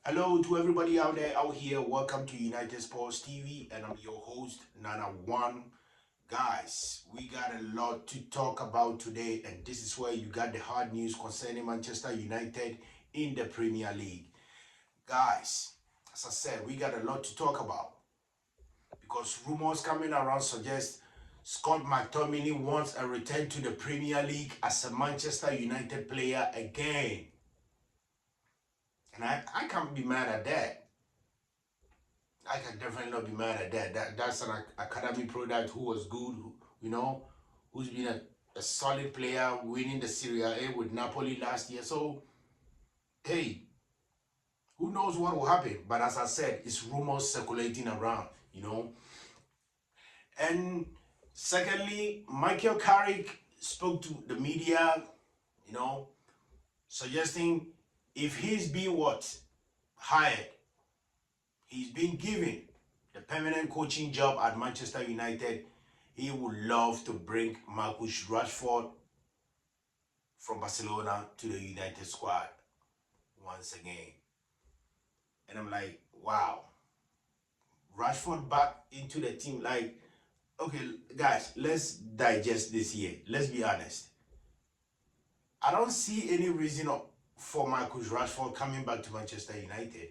Hello to everybody out there, out here. Welcome to United Sports TV, and I'm your host, Nana One. Guys, we got a lot to talk about today, and this is where you got the hard news concerning Manchester United in the Premier League. Guys, as I said, we got a lot to talk about because rumors coming around suggest Scott McTominay wants a return to the Premier League as a Manchester United player again. And I can't be mad at that. I can definitely not be mad at that. That's an academy product who was good, who's been a solid player, winning the Serie A with Napoli last year. So, hey, who knows what will happen? But as I said, it's rumors circulating around. And secondly, Michael Carrick spoke to the media, suggesting if he's being hired, he's been given the permanent coaching job at Manchester United, he would love to bring Markus Rashford from Barcelona to the United squad once again. And I'm like, wow. Rashford back into the team. Like, okay, guys, let's digest this here. Let's be honest. I don't see any reason for Markus Rashford coming back to Manchester United.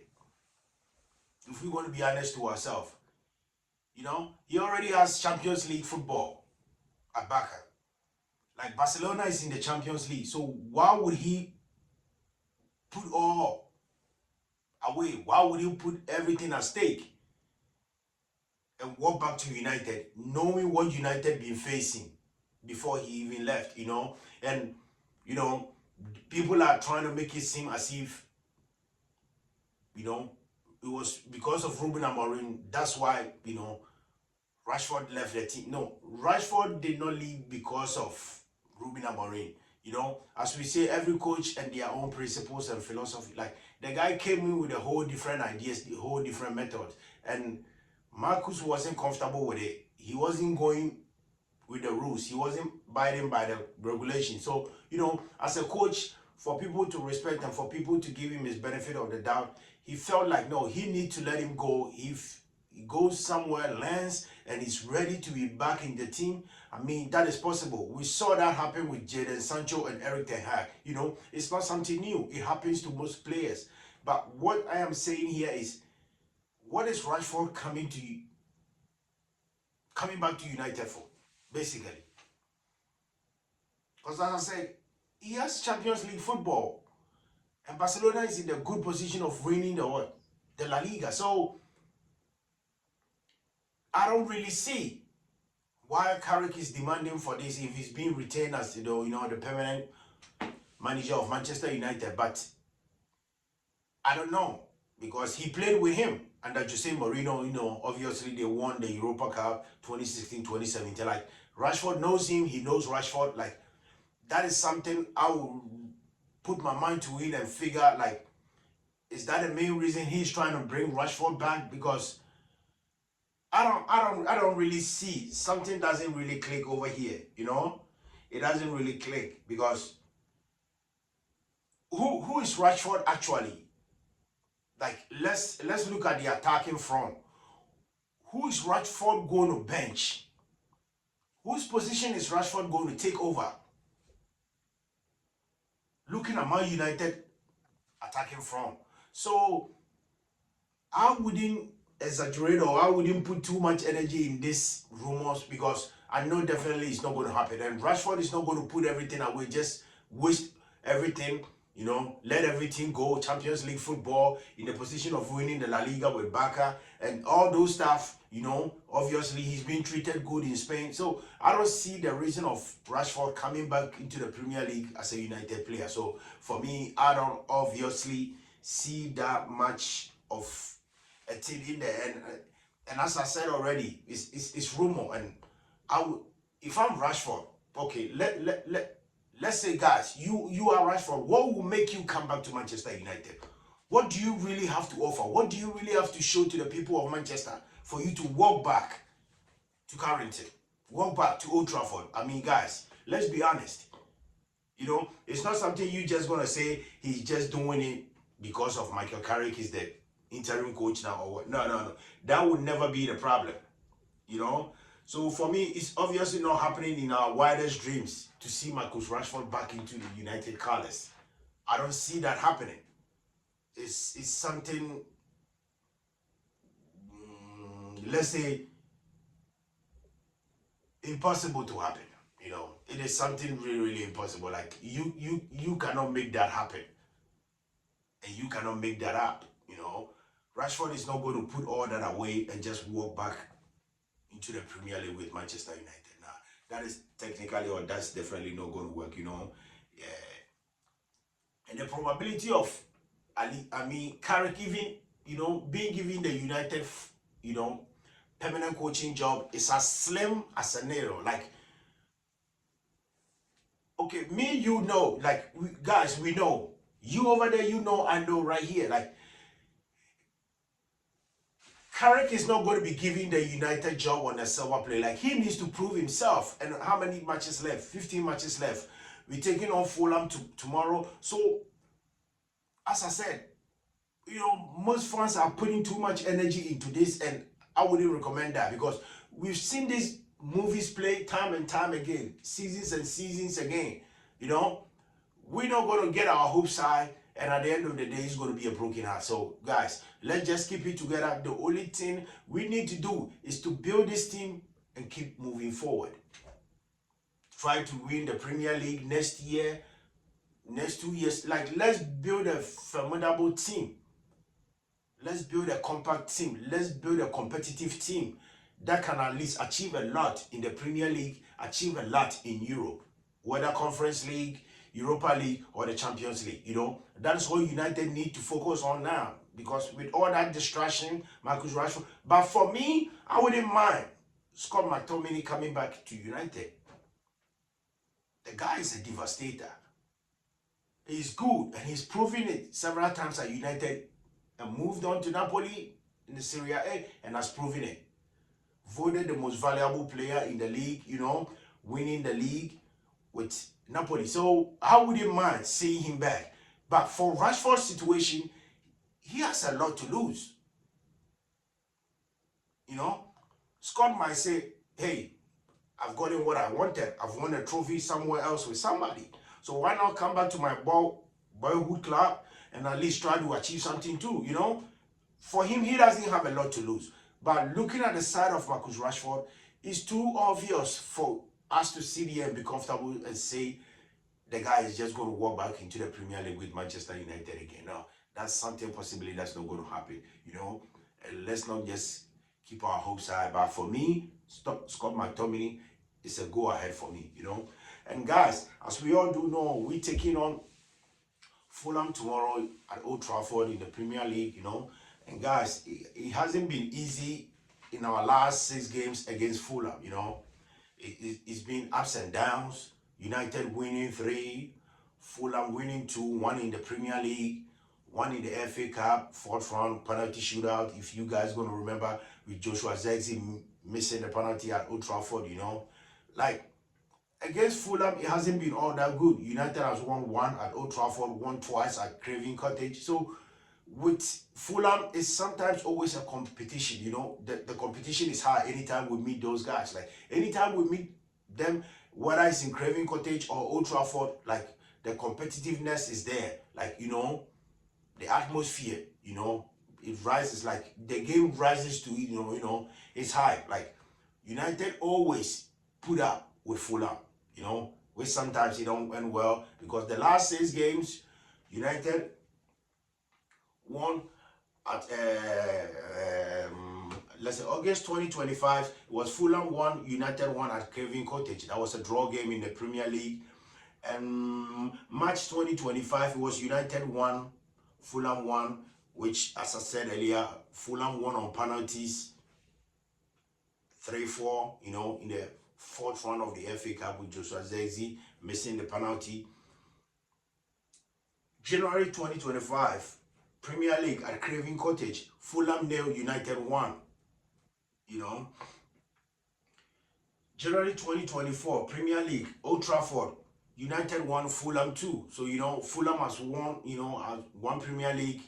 If we're going to be honest to ourselves, he already has Champions League football at Barca. Like, Barcelona is in the Champions League, so why would he put all away? Why would he put everything at stake and walk back to United, knowing what United been facing before he even left, And, people are trying to make it seem as if, it was because of Ruben Amorim. That's why, Rashford left the team. No, Rashford did not leave because of Ruben Amorim. As we say, every coach and their own principles and philosophy. Like, the guy came in with a whole different ideas, the whole different methods. And Marcus wasn't comfortable with it. He wasn't going with the rules. He wasn't abiding by the regulations. So, as a coach, for people to respect and for people to give him his benefit of the doubt, he felt like, no, he needs to let him go. If he goes somewhere, lands, and he's ready to be back in the team, I mean, that is possible. We saw that happen with Jadon Sancho and Eric Ten Hag. It's not something new. It happens to most players. But what I am saying here is, what is Rashford coming back to United for, basically? Because as I said, he has Champions League football. And Barcelona is in the good position of winning the La Liga. So, I don't really see why Carrick is demanding for this if he's being retained as, the permanent manager of Manchester United. But I don't know, because he played with him under Jose Mourinho. Obviously they won the Europa Cup 2016-2017. Like, Rashford knows him, he knows Rashford. Like, that is something I will put my mind to it and figure, like, is that the main reason he's trying to bring Rashford back? Because I don't really see. Something doesn't really click over here, It doesn't really click, because who is Rashford actually? Like, let's look at the attacking front. Who is Rashford going to bench? Whose position is Rashford going to take over? Looking at Man United attacking front. So, I wouldn't exaggerate, or I wouldn't put too much energy in these rumors, because I know definitely it's not going to happen. And Rashford is not going to put everything away, just waste everything, let everything go. Champions League football, in the position of winning the La Liga with Barca and all those stuff, obviously he's been treated good in Spain. So I don't see the reason of Rashford coming back into the Premier League as a United player. So for me, I don't obviously see that much of a team in there. And as I said already, it's rumor. And if I'm Rashford, okay, let's say, guys, you are Rashford. What will make you come back to Manchester United? What do you really have to offer? What do you really have to show to the people of Manchester for you to walk back to Carrington, walk back to Old Trafford? I mean, guys, let's be honest. It's not something you just gonna say he's just doing it because of Michael Carrick is the interim coach now or what. No. That would never be the problem, you know. So for me, it's obviously not happening in our wildest dreams to see Markus Rashford back into the United colours. I don't see that happening. It's something, let's say, impossible to happen. You know, it is something really impossible. Like you cannot make that happen, and you cannot make that up. You know, Rashford is not going to put all that away and just walk back into the Premier League with Manchester United. Now, that is technically, or that's definitely not going to work. You know, yeah. And the probability of Carrick even, you know, being given the United, you know, permanent coaching job is as slim as a nail. Like, okay, me, you know, like, guys, we know. You over there, you know, I know right here. Like, Carrick is not going to be giving the United job on a silver play. Like, he needs to prove himself. And how many matches left? 15 matches left. We're taking on Fulham tomorrow. So, as I said, you know, most fans are putting too much energy into this, and I wouldn't recommend that, because we've seen these movies play time and time again, seasons and seasons again. You know, we're not going to get our hopes high, and at the end of the day, it's going to be a broken heart. So, guys, let's just keep it together. The only thing we need to do is to build this team and keep moving forward. Try to win the Premier League next year, next 2 years. Like, let's build a formidable team. Let's build a compact team. Let's build a competitive team that can at least achieve a lot in the Premier League, achieve a lot in Europe, whether Conference League, Europa League, or the Champions League. You know, that's what United need to focus on now, because with all that distraction, Markus Rashford. But for me, I wouldn't mind Scott McTominay coming back to United. The guy is a devastator. He's good, and he's proven it several times at United, and moved on to Napoli in the Serie A and has proven it. Voted the most valuable player in the league, you know, winning the league with Napoli. So I wouldn't mind seeing him back. But for Rashford's situation, he has a lot to lose. You know, Scott might say, hey, I've gotten what I wanted. I've won a trophy somewhere else with somebody. So why not come back to my boyhood club and at least try to achieve something too, you know? For him, he doesn't have a lot to lose. But looking at the side of Markus Rashford, it's too obvious for us to sit here and be comfortable and say the guy is just going to walk back into the Premier League with Manchester United again. No, that's something possibly that's not going to happen, you know? And let's not just keep our hopes high. But for me, Scott McTominay is a go-ahead for me, you know? And guys, as we all do know, we're taking on Fulham tomorrow at Old Trafford in the Premier League, you know. And guys, it hasn't been easy in our last 6 games against Fulham, you know. It's been ups and downs. United winning 3, Fulham winning 2, 1 in the Premier League, 1 in the FA Cup, 4th round penalty shootout. If you guys going to remember, with Joshua Zirkzee missing the penalty at Old Trafford, you know. Like, against Fulham, it hasn't been all that good. United has won 1 at Old Trafford, won twice at Craven Cottage. So, with Fulham, it's sometimes always a competition, you know. The competition is high anytime we meet those guys. Like, anytime we meet them, whether it's in Craven Cottage or Old Trafford, like, the competitiveness is there. Like, you know, the atmosphere, you know, it rises. Like, the game rises to, you know, it's high. Like, United always put up with Fulham, you know, which sometimes it don't end well, because the last 6 games, United won at let's say August 2025. It was Fulham 1, United 1 at Craven Cottage. That was a draw game in the Premier League. And March 2025, it was United 1, Fulham 1, which, as I said earlier, Fulham won on penalties 3-4, you know, in the 4th round of the FA Cup with Joshua Zirkzee missing the penalty. January 2025, Premier League at Craven Cottage, Fulham 0, United 1. You know, January 2024, Premier League, Old Trafford, United won, Fulham too. So, Fulham has won, has won Premier League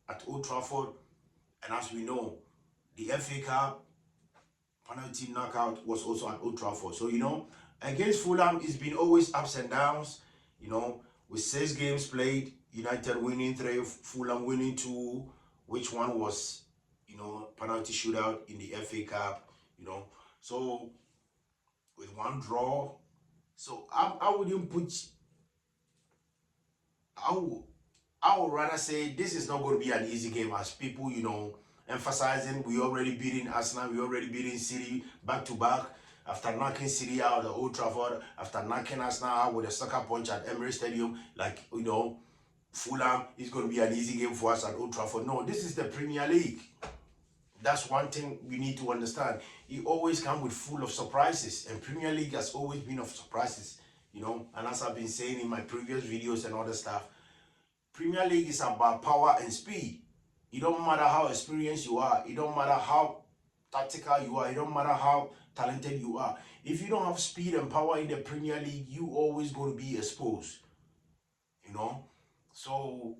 at Old Trafford. And as we know, the FA Cup penalty knockout was also at Old Trafford. So, against Fulham, it's been always ups and downs. With 6 games played, United winning 3, Fulham winning 2, which one was, penalty shootout in the FA Cup, So, with 1 draw, so I wouldn't put, I would rather say this is not going to be an easy game, as people, emphasizing we already beating Arsenal, we already beating City back to back. After knocking City out at Old Trafford, after knocking Arsenal out with a sucker punch at Emirates Stadium, Fulham is going to be an easy game for us at Old Trafford. No, this is the Premier League. That's one thing we need to understand. It always comes with full of surprises, and Premier League has always been of surprises, And as I've been saying in my previous videos and other stuff, Premier League is about power and speed. It don't matter how experienced you are. It don't matter how tactical you are. It don't matter how talented you are. If you don't have speed and power in the Premier League, you always going to be exposed. So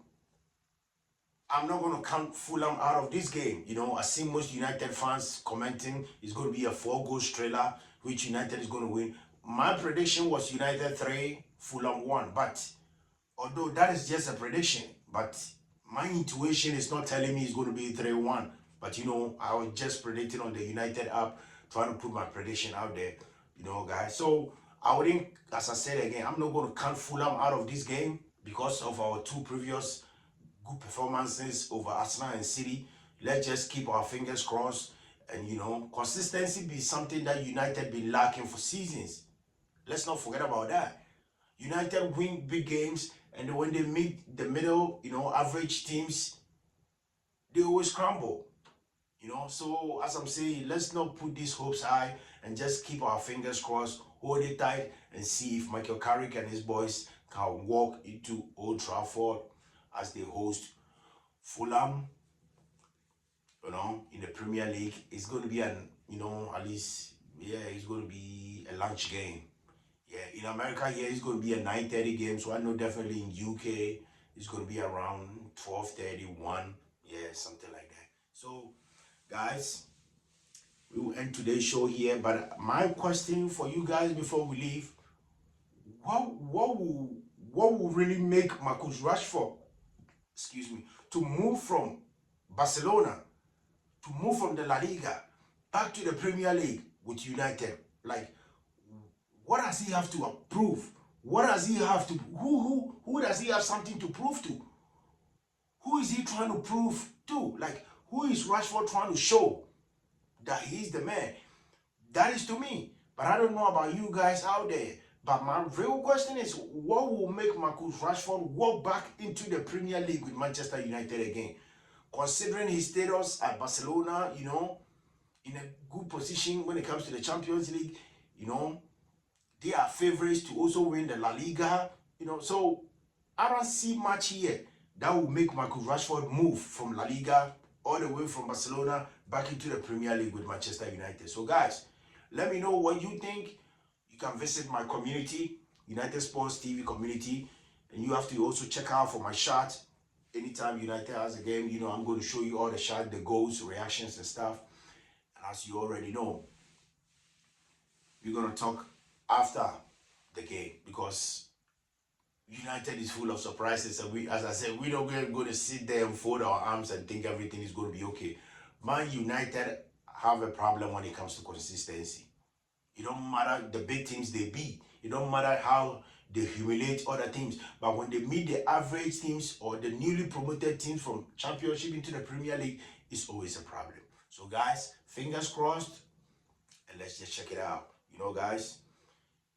I'm not going to count Fulham out of this game. I see most United fans commenting it's going to be a 4-goal thriller, which United is going to win. My prediction was United 3, Fulham 1. But although that is just a prediction, but my intuition is not telling me it's going to be 3-1. But, I was just predicting on the United app, trying to put my prediction out there, guys. So, I wouldn't, as I said again, I'm not going to count Fulham out of this game because of our 2 previous good performances over Arsenal and City. Let's just keep our fingers crossed. And, consistency be something that United been lacking for seasons. Let's not forget about that. United win big games, and when they meet the middle, average teams, they always crumble. So as I'm saying, let's not put these hopes high and just keep our fingers crossed, hold it tight, and see if Michael Carrick and his boys can walk into Old Trafford as they host Fulham, in the Premier League. It's going to be at least, it's going to be a lunch game. Yeah, in America, it's going to be a 9:30 game. So I know definitely in UK, it's going to be around 12:30, 1. Yeah, something like that. So, guys, we will end today's show here. But my question for you guys before we leave, what will really make Markus Rashford, to move from Barcelona, to move from the La Liga back to the Premier League with United? Like, what does he have to prove? What does he have to, who does he have something to prove to? Who is he trying to prove to? Like, who is Rashford trying to show that he's the man? That is to me. But I don't know about you guys out there. But my real question is, what will make Markus Rashford walk back into the Premier League with Manchester United again? Considering his status at Barcelona, in a good position when it comes to the Champions League, they are favorites to also win the La Liga, So I don't see much here that will make Markus Rashford move from La Liga all the way from Barcelona back into the Premier League with Manchester United. So guys, let me know what you think. You can visit my community, United Sports TV community, and you have to also check out for my shot. Anytime United has a game, I'm going to show you all the shot, the goals, reactions and stuff. And as you already know, we're going to talk after the game, because United is full of surprises, and we, as I said, we're not going to sit there and fold our arms and think everything is going to be okay. Man United have a problem when it comes to consistency. It don't matter the big teams they beat. It don't matter how they humiliate other teams. But when they meet the average teams or the newly promoted teams from Championship into the Premier League, it's always a problem. So guys, fingers crossed, and let's just check it out. Guys,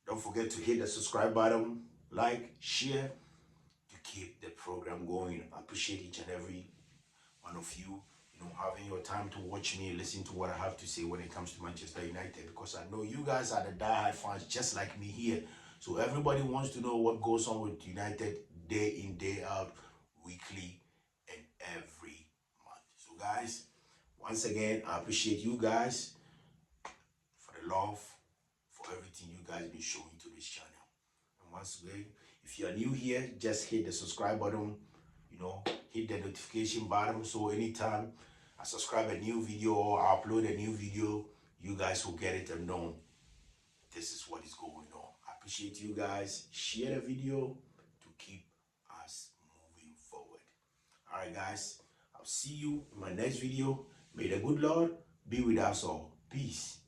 don't forget to hit the subscribe button, like, share, to keep the program going. I appreciate each and every one of you, having your time to watch me, listen to what I have to say when it comes to Manchester United, because I know you guys are the die-hard fans just like me here. So everybody wants to know what goes on with United day in, day out, weekly, and every month. So guys, once again, I appreciate you guys for the love, for everything you guys been showing to this channel. once again, if you're new here, just hit the subscribe button, hit the notification button, so anytime I subscribe a new video or I upload a new video, you guys will get it and know this is what is going on. I appreciate you guys. Share the video to keep us moving forward. All right, guys, I'll see you in my next video. May the good Lord be with us all. Peace.